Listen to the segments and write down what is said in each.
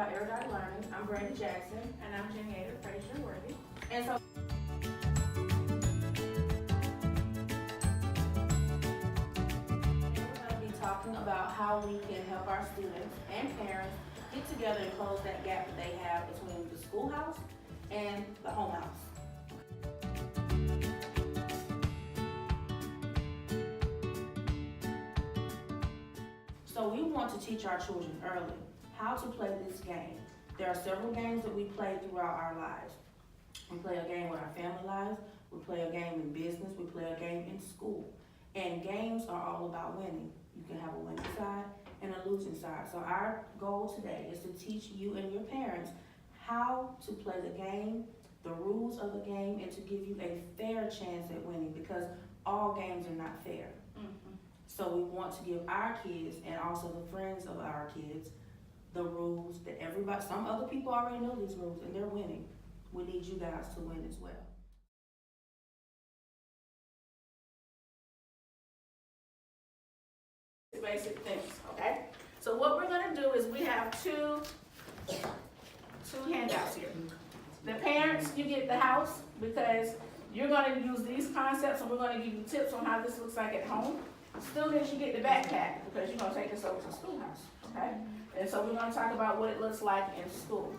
about Erudite Learning. I'm Brandon Jackson. And I'm Janietta Frazier-Worthy. And so we're going to be talking about how we can help our students and parents get together and close that gap that they have between the schoolhouse and the home house. So we want to teach our children early how to play this game. There are several games that we play throughout our lives. We play a game with our family lives, we play a game in business, we play a game in school. And games are all about winning. You can have a winning side and a losing side. So our goal today is to teach you and your parents how to play the game, the rules of the game, and to give you a fair chance at winning, because all games are not fair. So we want to give our kids and also the friends of our kids the rules that everybody, some other people already know these rules and they're winning. We need you guys to win as well. Basic things, okay? So what we're gonna do is we have two handouts here. The parents, you get the house because you're gonna use these concepts and we're gonna give you tips on how this looks like at home. Students, you get the backpack because you're gonna take this over to the schoolhouse, okay? And so we're gonna talk about what it looks like in school.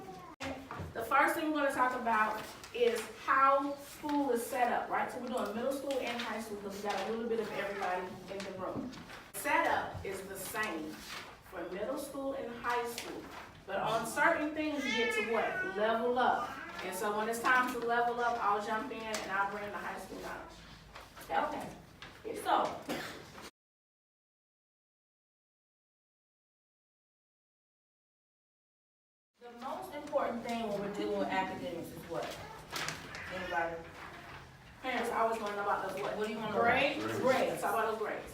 The first thing we're gonna talk about is how school is set up, right? So we're doing middle school and high school because we got a little bit of everybody in the room. Setup is the same for middle school and high school, but on certain things you get to what? Level up. And so when it's time to level up, I'll jump in and I'll bring the high school knowledge. Okay, so. The most important thing when we're dealing with academics is what? Anybody? Parents always want to know about those what? What do you want to know? Grades? Grades. Talk about those grades.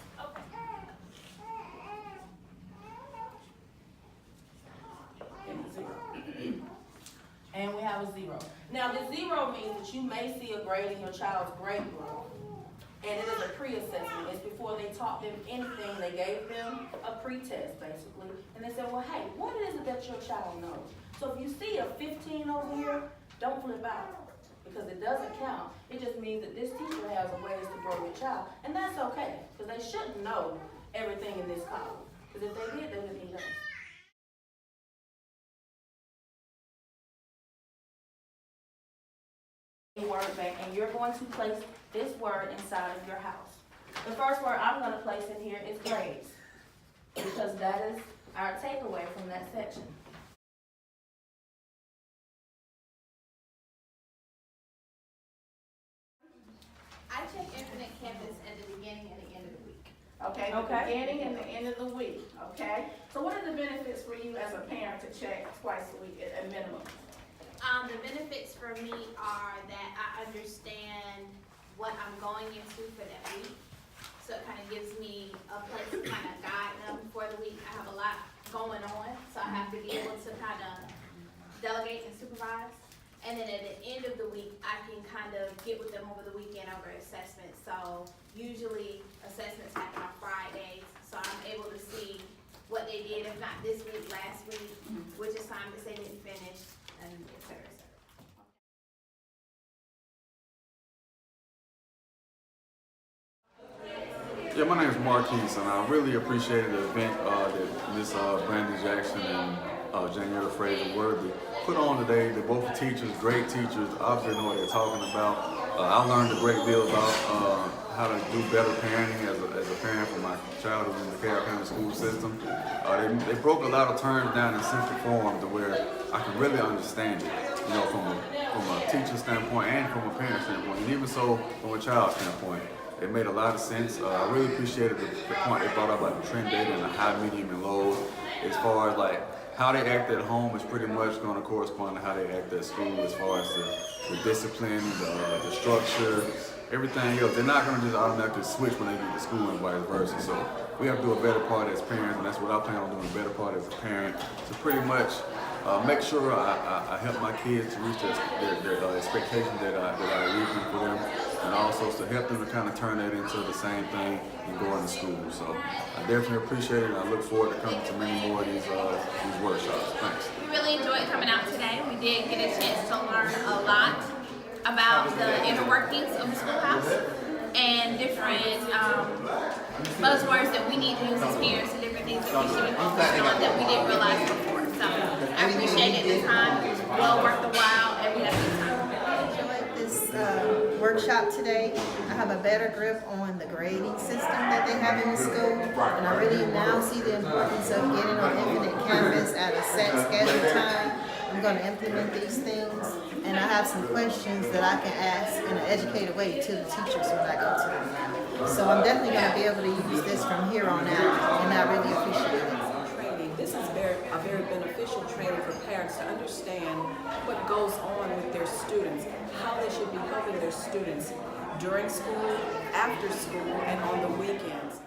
And a zero. And we have a zero. Now the zero means that you may see a grade in your child's grade book, and it is a pre-assessment. It's before they taught them anything. They gave them a pre-test basically, and they said, well, hey, what is it that your child knows? So if you see a 15 over here, don't flip out, because it doesn't count. It just means that this teacher has a ways to grow your child, and that's okay, because they shouldn't know everything in this column, because if they did, they would need us. Word bank, and you're going to place this word inside of your house. The first word I'm going to place in here is grades, because that is our takeaway from that section. I check Infinite Campus at the beginning and the end of the week. Okay, the beginning and the end of the week, okay? So what are the benefits for you as a parent to check twice a week at a minimum? The benefits for me are that I understand what I'm going into for that week. So it kind of gives me a place to kind of guide them for the week. I have a lot going on, so I have to be able to kind of delegate and supervise. And then at the end of the week, I can kind of get with them over the weekend over assessments. So usually assessments happen on Fridays, so I'm able to see what they did, if not this week, last week, which assignments they didn't finish, and et cetera, et cetera. Yeah, my name is Marquise, and I really appreciated the event that Ms. Brandon Jackson and Janietta Frazier-Worthy put on today. They're both teachers, great teachers, obviously know what they're talking about. I learned a great deal about how to do better parenting as a parent for my child who's in the DeKalb County school system. They broke a lot of terms down in simple form to where I can really understand it, you know, from a teacher standpoint and from a parent standpoint, and even so from a child standpoint. It made a lot of sense. I really appreciated the point they brought up about the trend data and the high, medium, and lows. As far as like how they act at home is pretty much going to correspond to how they act at school, as far as the discipline, the structure, everything else. They're not going to just automatically switch when they get to school and vice versa. So we have to do a better part as parents, and that's what I plan on doing, a better part as a parent, to pretty much make sure I help my kids to reach their expectations that I leave for them. and also to help them to kind of turn that into the same thing and going to school. So I definitely appreciate it, and I look forward to coming to many more of these workshops. Thanks. We really enjoyed coming out today. We did get a chance to learn a lot about the inner workings of the schoolhouse and different buzzwords that we need to use as parents and different things that we should be focused on that we didn't realize before. So I appreciated the time. Well worth the while, and we had a good time. Enjoyed this workshop today. I have a better grip on the grading system that they have in the school, and I really now see the importance of getting on Infinite Canvas at a set schedule time. I'm going to implement these things, and I have some questions that I can ask in an educated way to the teachers when I go to them. So I'm definitely going to be able to use this from here on out, and I really appreciate it. Training. This is a very beneficial training for parents to understand what goes on with their students, how they should be helping their students during school, after school, and on the weekends.